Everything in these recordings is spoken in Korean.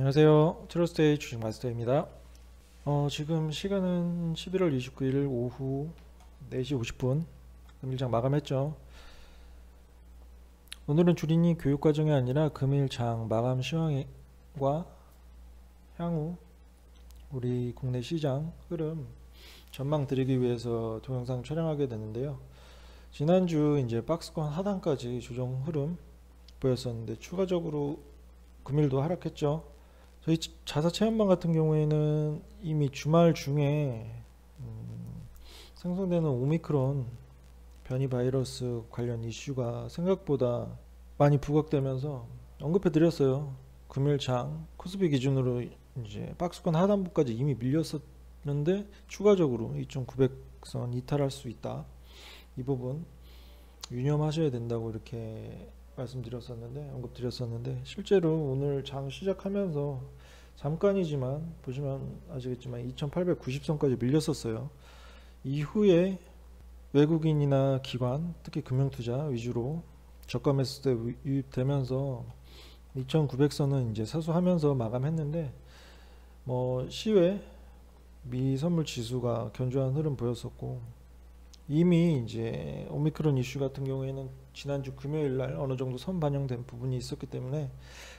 안녕하세요. 트러스테이 주식 마스터입니다. 지금 시간은 11월 29일 오후 4시 50분. 금일장 마감했죠. 오늘은 주린이 교육과정이 아니라 금일장 마감 시황과 향후 우리 국내 시장 흐름 전망 드리기 위해서 동영상 촬영하게 됐는데요. 지난주 이제 박스권 하단까지 조정 흐름 보였었는데 추가적으로 금일도 하락했죠. 저희 자사체험방 같은 경우에는 이미 주말 중에 생성되는 오미크론 변이 바이러스 관련 이슈가 생각보다 많이 부각되면서 언급해 드렸어요. 금일장 코스피 기준으로 이제 박스권 하단부까지 이미 밀렸었는데 추가적으로 2,900선 이탈할 수 있다. 이 부분 유념하셔야 된다고 이렇게 말씀드렸었는데 언급드렸었는데 실제로 오늘 장 시작하면서 잠깐이지만 보시면 아시겠지만 2890선까지 밀렸었어요. 이후에 외국인이나 기관 특히 금융투자 위주로 저가 매수대 유입되면서 2900선은 이제 사수하면서 마감했는데 시외 미 선물 지수가 견조한 흐름 보였었고 이미 이제 오미크론 이슈 같은 경우에는 지난주 금요일 날 어느 정도 선 반영된 부분이 있었기 때문에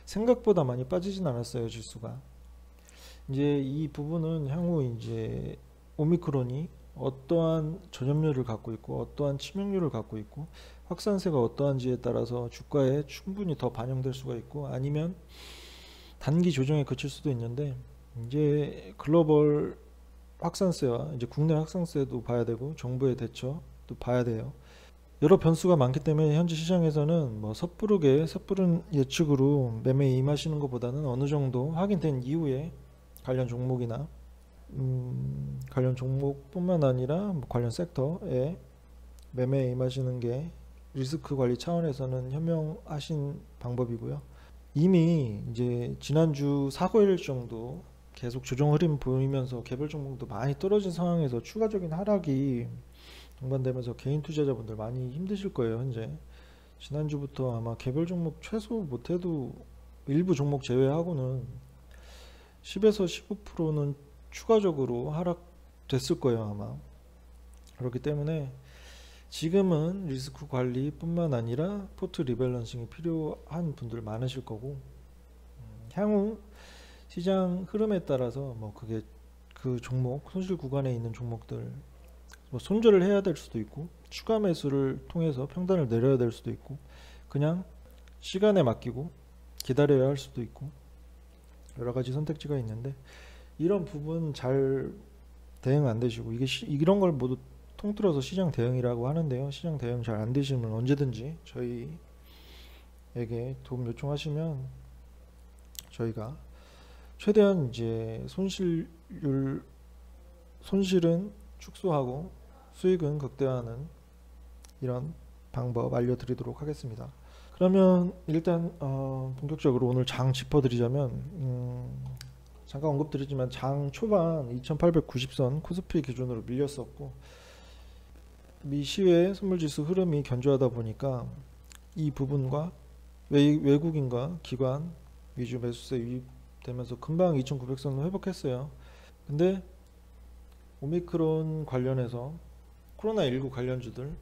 생각보다 많이 빠지진 않았어요, 지수가. 이제 이 부분은 향후 이제 오미크론이 어떠한 전염률을 갖고 있고 어떠한 치명률을 갖고 있고 확산세가 어떠한지에 따라서 주가에 충분히 더 반영될 수가 있고 아니면 단기 조정에 그칠 수도 있는데 이제 글로벌 확산세와 이제 국내 확산세도 봐야 되고 정부의 대처도 봐야 돼요. 여러 변수가 많기 때문에 현재 시장에서는 섣부른 예측으로 매매에 임하시는 것보다는 어느 정도 확인된 이후에 관련 종목이나 관련 종목뿐만 아니라 관련 섹터에 매매에 임하시는 게 리스크 관리 차원에서는 현명하신 방법이고요. 이미 이제 지난주 4, 5일 정도 계속 조정 흐름 보이면서 개별 종목도 많이 떨어진 상황에서 추가적인 하락이 동반되면서 개인 투자자분들 많이 힘드실 거예요. 현재 지난주부터 아마 개별 종목 최소 못해도 일부 종목 제외하고는 10에서 15%는 추가적으로 하락됐을 거예요. 아마 그렇기 때문에 지금은 리스크 관리뿐만 아니라 포트 리밸런싱이 필요한 분들 많으실 거고 향후 시장 흐름에 따라서 그게 그 종목 손실 구간에 있는 종목들 손절을 해야 될 수도 있고 추가 매수를 통해서 평단을 내려야 될 수도 있고 그냥 시간에 맡기고 기다려야 할 수도 있고 여러 가지 선택지가 있는데 이런 부분 잘 대응 안 되시고 이런 걸 모두 통틀어서 시장 대응이라고 하는데요. 시장 대응 잘 안 되시면 언제든지 저희에게 도움 요청하시면 저희가 최대한 이제 손실은 축소하고 수익은 극대화하는 이런 방법 알려드리도록 하겠습니다. 그러면 일단 본격적으로 오늘 장 짚어드리자면 잠깐 언급드리지만 장 초반 2890선 코스피 기준으로 밀렸었고 미시외 선물지수 흐름이 견조하다 보니까 이 부분과 외국인과 기관 위주 매수세 유입되면서 금방 2900선을 회복했어요. 근데 오미크론 관련해서 코로나19 관련주들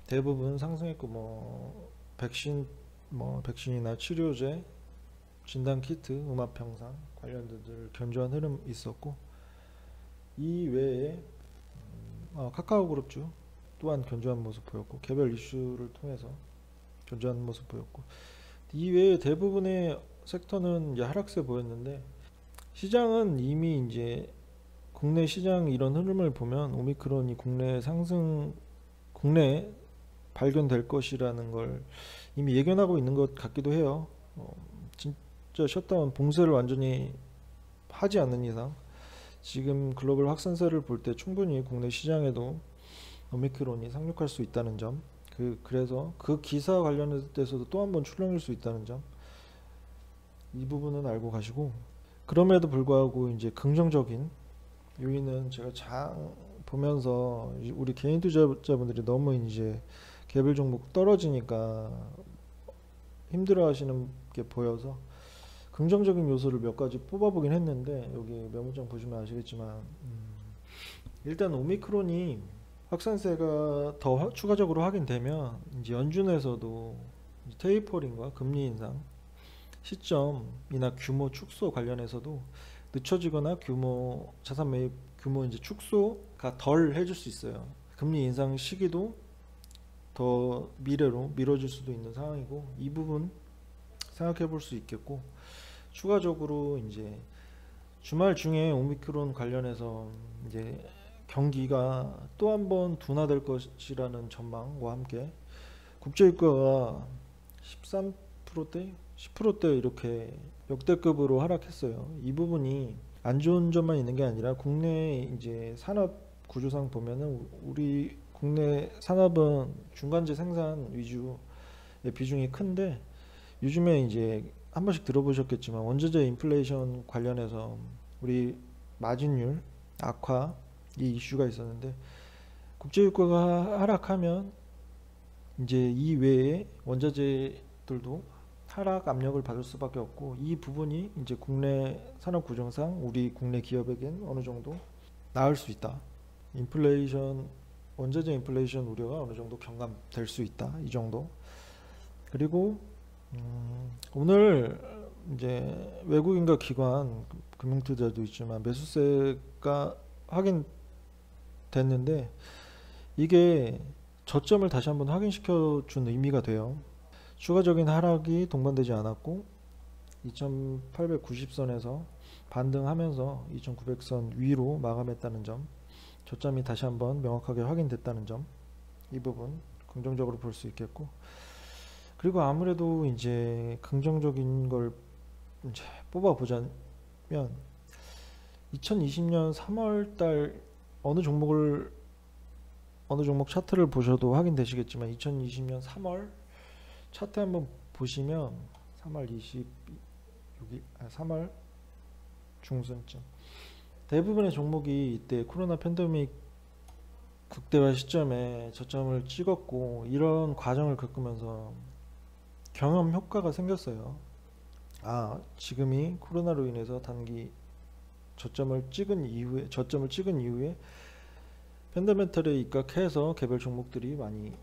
대부분 상승했고 백신이나 치료제, 진단키트, 음압병상 관련주들 견조한 흐름 있었고 이 외에 카카오그룹주 또한 견조한 모습 보였고 개별 이슈를 통해서 견조한 모습 보였고 이 외에 대부분의 섹터는 이제 하락세 보였는데 시장은 이미 이제 국내 시장 이런 흐름을 보면 오미크론이 국내에 발견될 것이라는 걸 이미 예견하고 있는 것 같기도 해요. 진짜 셧다운 봉쇄를 완전히 하지 않는 이상 지금 글로벌 확산세를 볼 때 충분히 국내 시장에도 오미크론이 상륙할 수 있다는 점 그래서 그 기사 관련돼서도 또 한 번 출렁일 수 있다는 점 이 부분은 알고 가시고 그럼에도 불구하고 이제 긍정적인 요인은 제가 장 보면서 우리 개인 투자자분들이 너무 이제 개별 종목 떨어지니까 힘들어 하시는 게 보여서 긍정적인 요소를 몇 가지 뽑아보긴 했는데 여기 메모장 보시면 아시겠지만 일단 오미크론이 확산세가 더 추가적으로 확인되면 이제 연준에서도 테이퍼링과 금리 인상 시점이나 규모 축소 관련해서도 늦춰지거나 규모 자산 매입 규모 이제 축소가 덜 해줄 수 있어요. 금리 인상 시기도 더 미래로 미뤄질 수도 있는 상황이고 이 부분 생각해 볼 수 있겠고 추가적으로 이제 주말 중에 오미크론 관련해서 이제 경기가 또 한 번 둔화될 것이라는 전망과 함께 국제유가가 13%대, 10%대 이렇게 역대급으로 하락했어요. 이 부분이 안 좋은 점만 있는 게 아니라 국내 이제 산업 구조상 보면은 우리 국내 산업은 중간재 생산 위주의 비중이 큰데 요즘에 이제 한 번씩 들어보셨겠지만 원자재 인플레이션 관련해서 우리 마진율 악화 이 이슈가 있었는데 국제유가가 하락하면 이제 이 외에 원자재들도 하락 압력을 받을 수밖에 없고 이 부분이 이제 국내 산업 구조상 우리 국내 기업에겐 어느 정도 나을 수 있다. 인플레이션 원자재 인플레이션 우려가 어느 정도 경감될 수 있다. 이 정도. 그리고 오늘 이제 외국인과 기관 금융투자도 있지만 매수세가 확인됐는데 이게 저점을 다시 한번 확인시켜 준 의미가 돼요. 추가적인 하락이 동반되지 않았고 2890선에서 반등하면서 2900선 위로 마감했다는 점, 저점이 다시 한번 명확하게 확인됐다는 점, 이 부분 긍정적으로 볼 수 있겠고, 그리고 아무래도 이제 긍정적인 걸 이제 뽑아보자면 2020년 3월달 어느 종목 차트를 보셔도 확인되시겠지만 2020년 3월 차트 한번 보시면 3월 3월 중순쯤 대부분의 종목이 이때 코로나 팬데믹 극대화 시점에 저점을 찍었고 이런 과정을 겪으면서 경험 효과가 생겼어요. 아, 지금이 코로나로 인해서 단기 저점을 찍은 이후에 펀더멘털에 입각해서 개별 종목들이 많이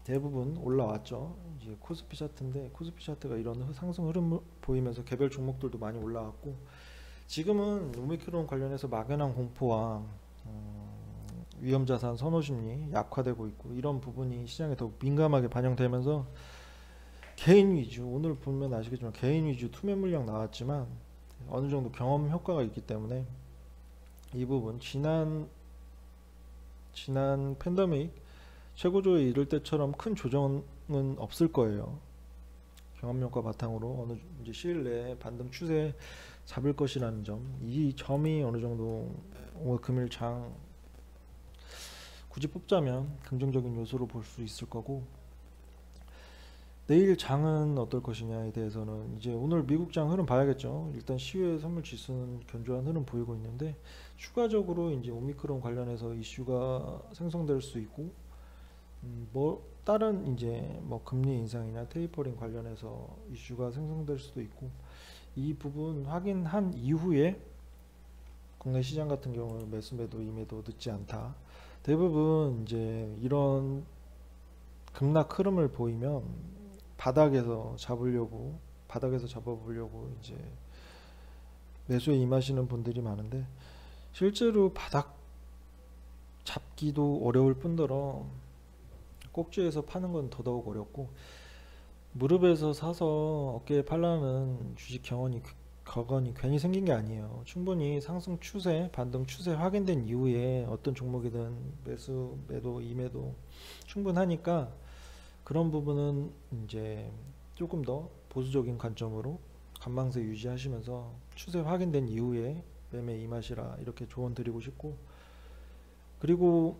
대부분 올라왔죠. 이제 코스피 차트인데 코스피 차트가 이런 상승 흐름 보이면서 개별 종목들도 많이 올라왔고 지금은 오미크론 관련해서 막연한 공포와 위험자산 선호 심리 약화되고 있고 이런 부분이 시장에 더 민감하게 반영되면서 개인 위주 오늘 보면 아시겠지만 개인 위주 투매 물량 나왔지만 어느 정도 경험 효과가 있기 때문에 이 부분 지난 팬데믹 최고조에 이를 때처럼 큰 조정은 없을 거예요. 경험 효과 바탕으로 어느 이제 시일 내에 반등 추세 잡을 것이라는 점, 이 점이 어느 정도 오늘 금일 장 굳이 뽑자면 긍정적인 요소로 볼 수 있을 거고 내일 장은 어떨 것이냐에 대해서는 이제 오늘 미국 장 흐름 봐야겠죠. 일단 시외 선물 지수는 견조한 흐름 보이고 있는데 추가적으로 이제 오미크론 관련해서 이슈가 생성될 수 있고 뭐 다른 이제 뭐 금리 인상이나 테이퍼링 관련해서 이슈가 생성될 수도 있고 이 부분 확인한 이후에 국내 시장 같은 경우는 매수 매도 임해도 늦지 않다. 대부분 이제 이런 급락 흐름을 보이면 바닥에서 잡아보려고 이제 매수에 임하시는 분들이 많은데 실제로 바닥 잡기도 어려울 뿐더러 꼭지에서 파는 건 더더욱 어렵고 무릎에서 사서 어깨에 팔라는 주식 격언이 괜히 생긴 게 아니에요. 충분히 상승 추세, 반등 추세 확인된 이후에 어떤 종목이든 매수, 매도, 임매도 충분하니까 그런 부분은 이제 조금 더 보수적인 관점으로 관망세 유지하시면서 추세 확인된 이후에 매매 임하시라 이렇게 조언 드리고 싶고 그리고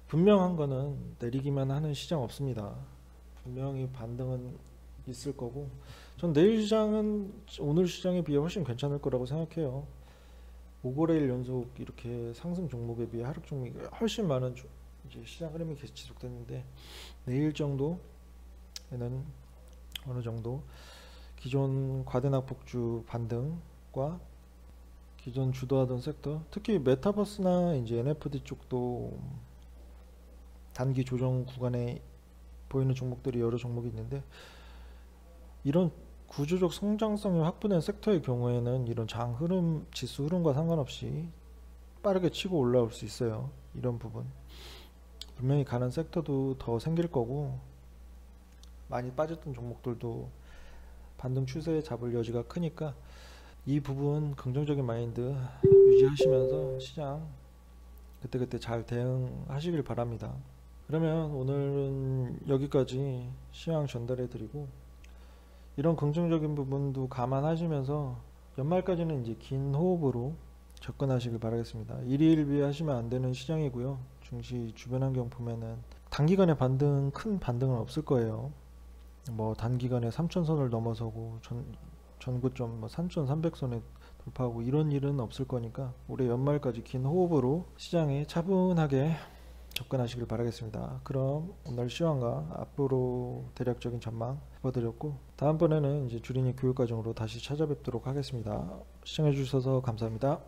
분명한 거는 내리기만 하는 시장 없습니다. 분명히 반등은 있을 거고 전 내일 시장은 오늘 시장에 비해 훨씬 괜찮을 거라고 생각해요. 5거래일 연속 이렇게 상승 종목에 비해 하락 종목이 훨씬 많은 이제 시장 흐름이 계속 지속됐는데 내일 정도에는 어느 정도 기존 과대낙폭주 반등과 기존 주도하던 섹터, 특히 메타버스나 이제 NFT 쪽도 단기 조정 구간에 보이는 종목들이 여러 종목이 있는데, 이런 구조적 성장성이 확보된 섹터의 경우에는 이런 장 흐름, 지수 흐름과 상관없이 빠르게 치고 올라올 수 있어요. 이런 부분 분명히 가는 섹터도 더 생길 거고, 많이 빠졌던 종목들도 반등 추세에 잡을 여지가 크니까 이 부분 긍정적인 마인드 유지하시면서 시장 그때그때 잘 대응하시길 바랍니다. 그러면 오늘은 여기까지 시황 전달해 드리고, 이런 긍정적인 부분도 감안하시면서 연말까지는 이제 긴 호흡으로 접근하시길 바라겠습니다. 일희일비 하시면 안 되는 시장이고요. 증시 주변 환경 보면은 단기간에 큰 반등은 없을 거예요. 뭐 단기간에 3,000선을 넘어서고 전고점 3,300선에 돌파하고 이런 일은 없을 거니까 올해 연말까지 긴 호흡으로 시장에 차분하게 접근하시길 바라겠습니다. 그럼 오늘 시황과 앞으로 대략적인 전망 해드렸고, 다음번에는 이제 주린이 교육과정으로 다시 찾아뵙도록 하겠습니다. 시청해 주셔서 감사합니다.